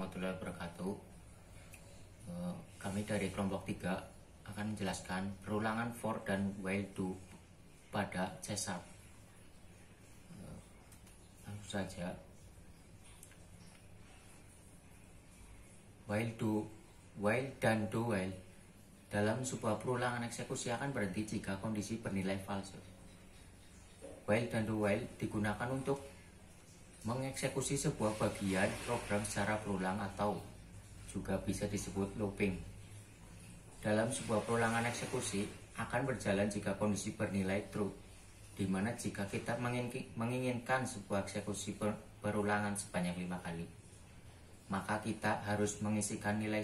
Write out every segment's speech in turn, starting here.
warahmatullahi wabarakatuh. Kami dari kelompok 3 akan menjelaskan perulangan for dan while do pada C#. Langsung saja. While dan do while dalam sebuah perulangan eksekusi akan berhenti jika kondisi bernilai false. While dan do while digunakan untuk mengeksekusi sebuah bagian program secara berulang atau juga bisa disebut looping. Dalam sebuah perulangan eksekusi akan berjalan jika kondisi bernilai true, di mana jika kita menginginkan sebuah eksekusi berulangan sebanyak 5 kali, maka kita harus mengisikan nilai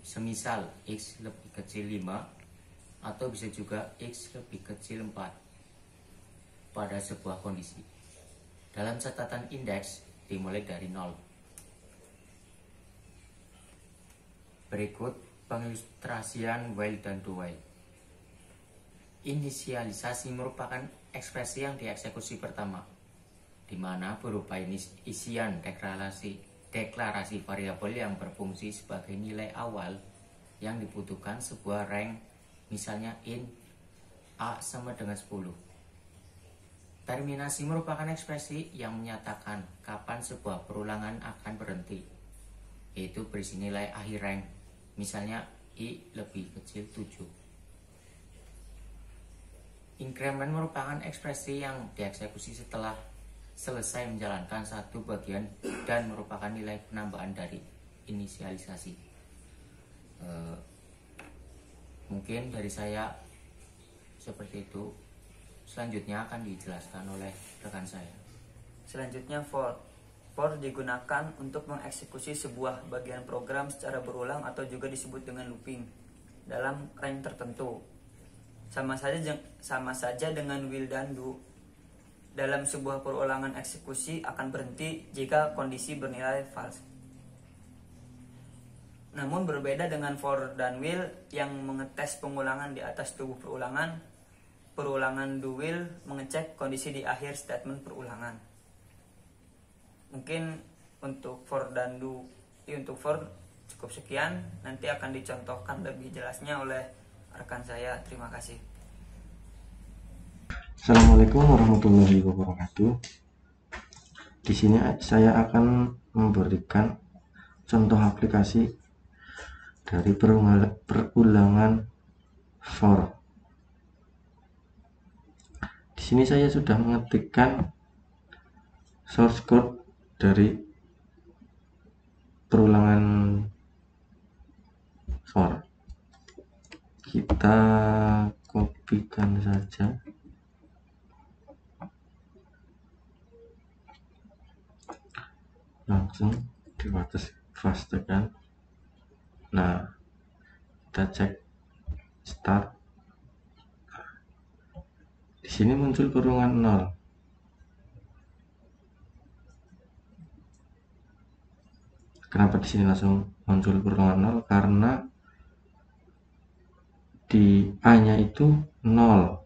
semisal X lebih kecil 5 atau bisa juga X lebih kecil 4 pada sebuah kondisi. Dalam catatan indeks dimulai dari 0. Berikut pengilustrasian while dan do while. Inisialisasi merupakan ekspresi yang dieksekusi pertama, di mana berupa isian deklarasi variabel yang berfungsi sebagai nilai awal yang dibutuhkan sebuah rank, misalnya int A sama dengan 10. Terminasi merupakan ekspresi yang menyatakan kapan sebuah perulangan akan berhenti, yaitu berisi nilai akhir rank, misalnya I lebih kecil 7. Increment merupakan ekspresi yang dieksekusi setelah selesai menjalankan satu bagian dan merupakan nilai penambahan dari inisialisasi. Mungkin dari saya seperti itu. Selanjutnya akan dijelaskan oleh rekan saya. Selanjutnya for digunakan untuk mengeksekusi sebuah bagian program secara berulang atau juga disebut dengan looping dalam range tertentu. Sama saja dengan will dan do. Dalam sebuah perulangan eksekusi akan berhenti jika kondisi bernilai false. Namun berbeda dengan for dan will yang mengetes pengulangan di atas tubuh perulangan do will mengecek kondisi di akhir statement perulangan. Mungkin untuk for dan do, untuk for cukup sekian, nanti akan dicontohkan lebih jelasnya oleh rekan saya. Terima kasih. Assalamualaikum warahmatullahi wabarakatuh. Di sini saya akan memberikan contoh aplikasi dari perulangan for. Di sini saya sudah mengetikkan source code dari perulangan for. Kita kopikan saja. Langsung dipastekan. Nah, kita cek start. Di sini muncul kurungan 0. Kenapa di sini langsung muncul kurungan 0? Karena di A-nya itu 0.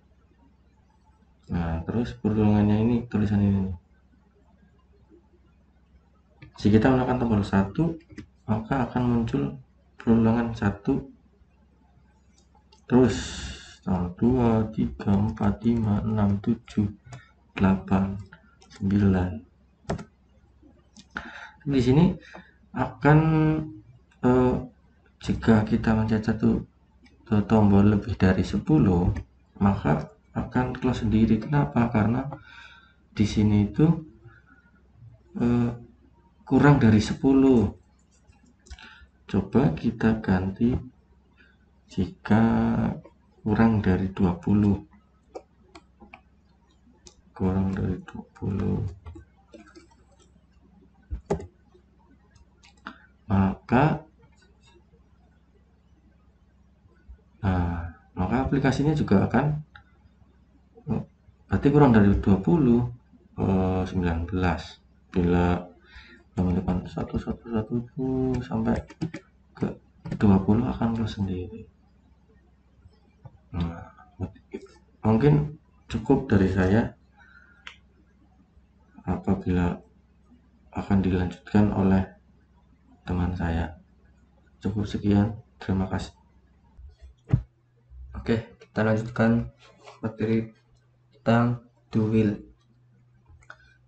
Nah, terus kurungannya ini tulisan ini. Jika kita menekan tombol 1, maka akan muncul perulangan 1. Terus 2, 3, 4, 5, 6, 7, 8, 9. Di sini akan jika kita mencet satu tombol lebih dari 10, maka akan close sendiri. Kenapa? Karena di sini itu kurang dari 10. Coba kita ganti jika kurang dari 20. Maka aplikasinya juga akan berarti kurang dari 20, 19. Bila menekan 1 sampai ke 20 akan close sendiri. Nah, mungkin cukup dari saya. Apabila akan dilanjutkan oleh teman saya. Cukup sekian, terima kasih. Oke, kita lanjutkan materi tentang do will.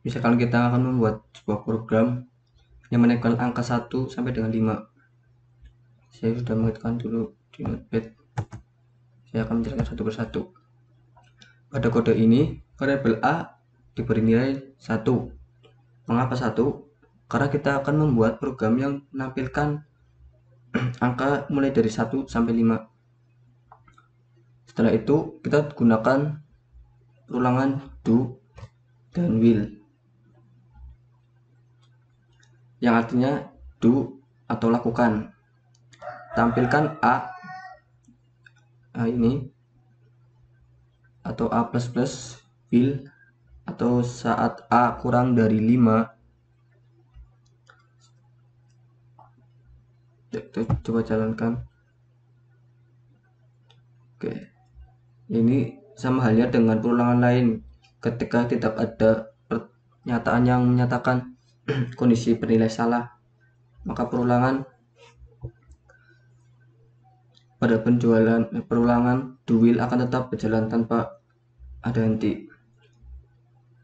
Misalkan kita akan membuat sebuah program yang menempel angka 1 sampai dengan 5. Saya sudah mengetikkan dulu di notepad. Saya akan menjelaskan satu persatu. Pada kode ini, variabel A diberi nilai 1. Mengapa 1? Karena kita akan membuat program yang menampilkan angka mulai dari 1 sampai 5. Setelah itu, kita gunakan ulangan do dan will, yang artinya do atau lakukan. Tampilkan A ini atau A++ will, atau saat A kurang dari 5. Kita coba jalankan. Oke, ini sama halnya dengan perulangan lain. Ketika tidak ada pernyataan yang menyatakan kondisi bernilai salah, maka perulangan perulangan do will akan tetap berjalan tanpa ada henti.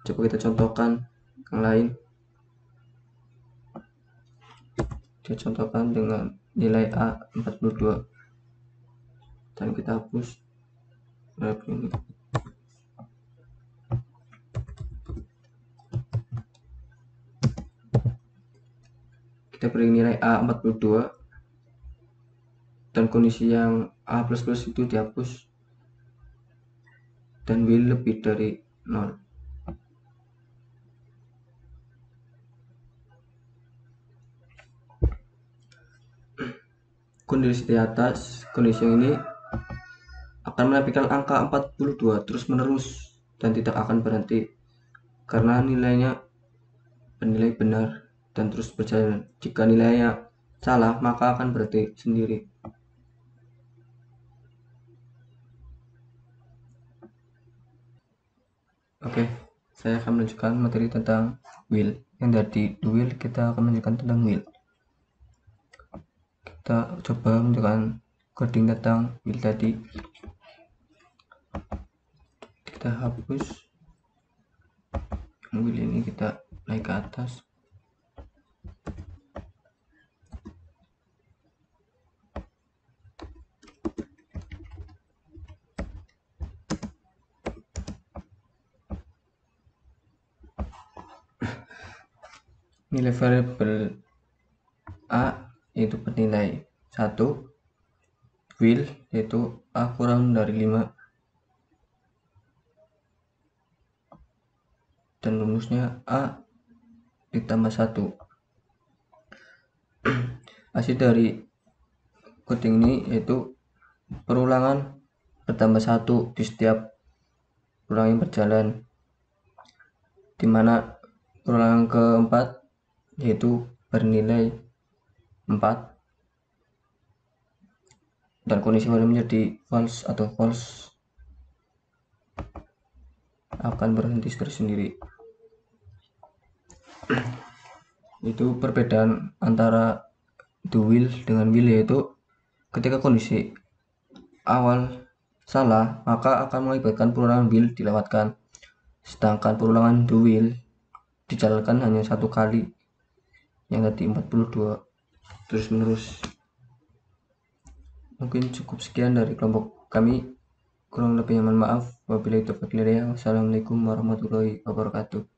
Coba kita contohkan yang lain. Kita contohkan dengan nilai A 42 dan kita hapus ini. Kita beri nilai A 42 dan kondisi yang A++ itu dihapus dan will lebih dari 0. Kondisi di atas, kondisi ini akan menampilkan angka 42 terus menerus dan tidak akan berhenti karena nilainya bernilai benar dan terus berjalan. Jika nilainya salah, maka akan berhenti sendiri. Oke, saya akan menunjukkan materi tentang will. Yang dari do will, kita akan menunjukkan tentang will. Kita coba menunjukkan coding tentang will tadi. Kita hapus will ini, kita naik ke atas. Nilai variabel A yaitu bernilai 1, will yaitu A kurang dari 5, dan rumusnya A ditambah 1. Hasil dari coding ini yaitu perulangan bertambah 1 di setiap ulangan yang berjalan, dimana perulangan keempat yaitu bernilai 4 dan kondisi value menjadi false atau false akan berhenti tersendiri. Itu perbedaan antara do will dengan will, yaitu ketika kondisi awal salah maka akan mengakibatkan perulangan will dilewatkan, sedangkan perulangan do will dijalankan hanya satu kali, yang tadi 42 terus menerus. Mungkin cukup sekian dari kelompok kami, kurang lebihnya mohon maaf. Wabillahi taufiq wal hidayah. Wassalamualaikum warahmatullahi wabarakatuh.